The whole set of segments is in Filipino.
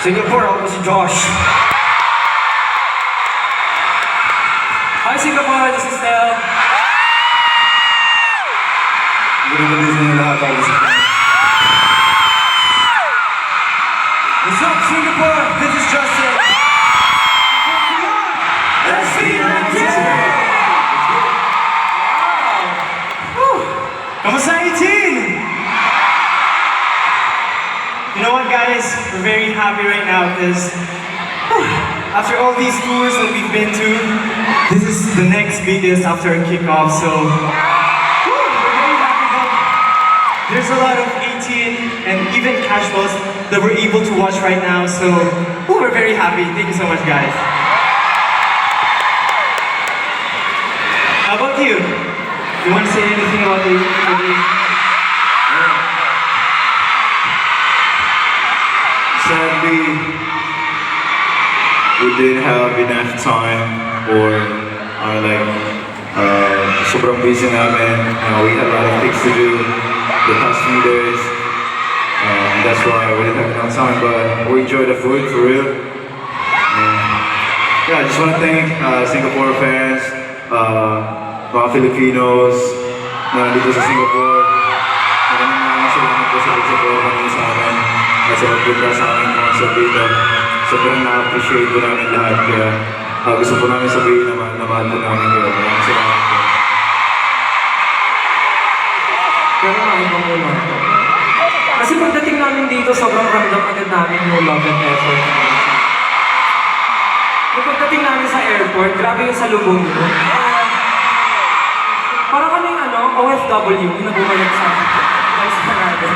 Singapore, ako po si Josh. Hi Singapore, this is Del. Magandang gabi sa inyo lahat. Ako si Frank. What's up Singapore, this is Justin. Let's be united! Kamusta 18? You know what guys, we're very happy right now because after all these tours that we've been to, this is the next biggest after a kickoff, so we're very happy that there's a lot of 18 and even casuals that we're able to watch right now, so we're very happy. Thank you so much guys. How about you? You want to say anything about the Sadly, we didn't have enough time or sobrang busy namin. We had a lot of things to do the past few days. And that's why we didn't have enough time, but we enjoyed the food for real. Yeah, I just want to thank Singapore fans, mga Filipinos na nandito sa Singapore. Maraming salamat po sa pag-support namin sa amin at sa pagpunta sa aming concert dito. Sobrang na-appreciate po namin lahat, kaya gusto po namin sabihin naman na mahal po namin kayo. Maraming salamat po. Pero nakaiba muna. Kasi pagdating namin dito, sobrang ramdam agad namin yung love and effort. Yung pagdating namin sa airport, grabe yung salubong nyo. Parang kami OFW, yung nabumalik sa natin.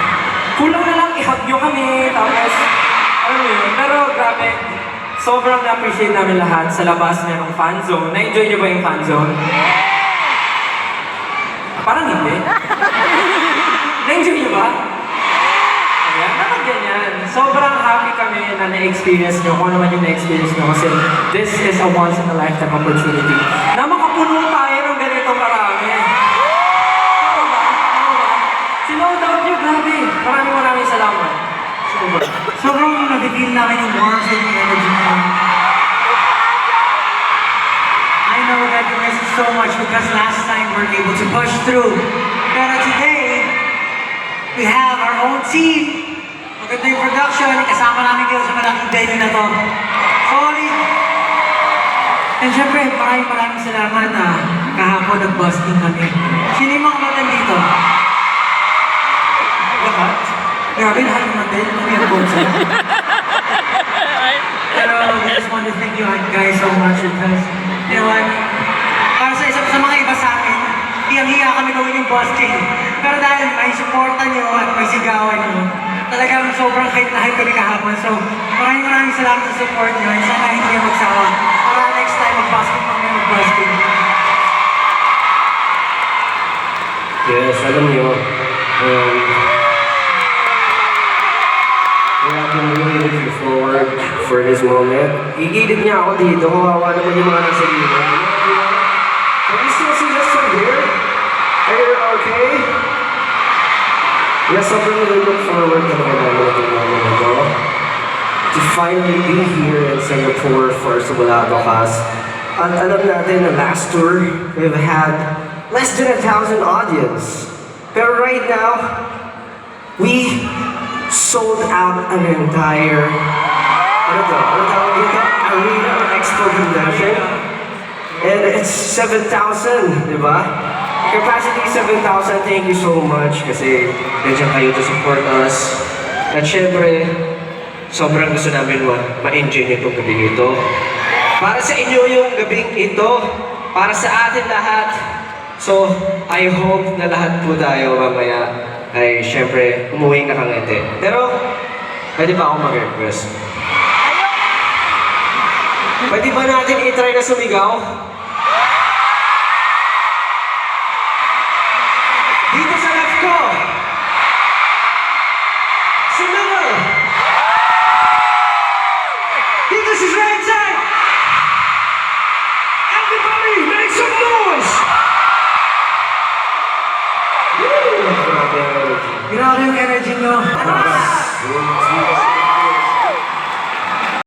Kulang na lang i-hug nyo kami, tapos, alam mo yun. Pero grabe, sobrang na-appreciate namin lahat sa labas niya ng fan zone. Na-enjoy nyo ba yung fan zone? Parang hindi. Na-enjoy nyo ba? Ayan, dapat ganyan. Sobrang happy kami na na-experience nyo, kung ano man yung na-experience nyo, kasi this is a once-in-a-lifetime opportunity na makapuno tayo ng ganito marami. Tama ba? Tama ba? Sinow-down nyo, grabe. Maraming salamat. Sobrang nag-feel namin yung warmth and energy mo. I know that you miss it so much because last time we were able to push through. Pero today, we have our own team. Maganda yung production, kasama namin kayo sa malaking venue na to. Solid! And syempre, maraming salamat na kahapon nag-busking kami. Sino yung mga matan dito? Lahat? Grabe, lahat ng matan. Kami ang bonsa. Pero we just want to thank you guys so much because, you know what? Para sa mga iba sa amin, hiyang-hiya kami gawin yung busking. Pero dahil may supportan nyo at may sigawan nyo, talagang sobrang hype na hype kami kahapon. So, maraming salamat sa support nyo. And sana hindi kayo magsawa. Para next time mag-busking kami mag-busking. Yes, alam niyo, we have been really looking forward for this moment. Igilid niya ako dito, kawawa naman yung mga nasa dito. Can you still see us from here? Are you okay? Yes, sobrang really look forward talaga namin itong moment na to. To finally be here in Singapore for Subalabakas. At alam natin na last tour, we've had less than 1,000 audience. Pero right now, we sold out an entire arena or expo convention. And it's 7,000, di ba? Capacity 7,000, thank you so much kasi nandiyan kayo to support us. At syempre, sobrang gusto namin ma-enjoy nyo itong gabi ito. Para sa inyo yung gabing ito, para sa atin lahat. So, I hope na lahat po tayo mamaya ay syempre umuwing nakangiti. Pero, pwede ba akong mag-request? Pwede ba natin i-try na sumigaw?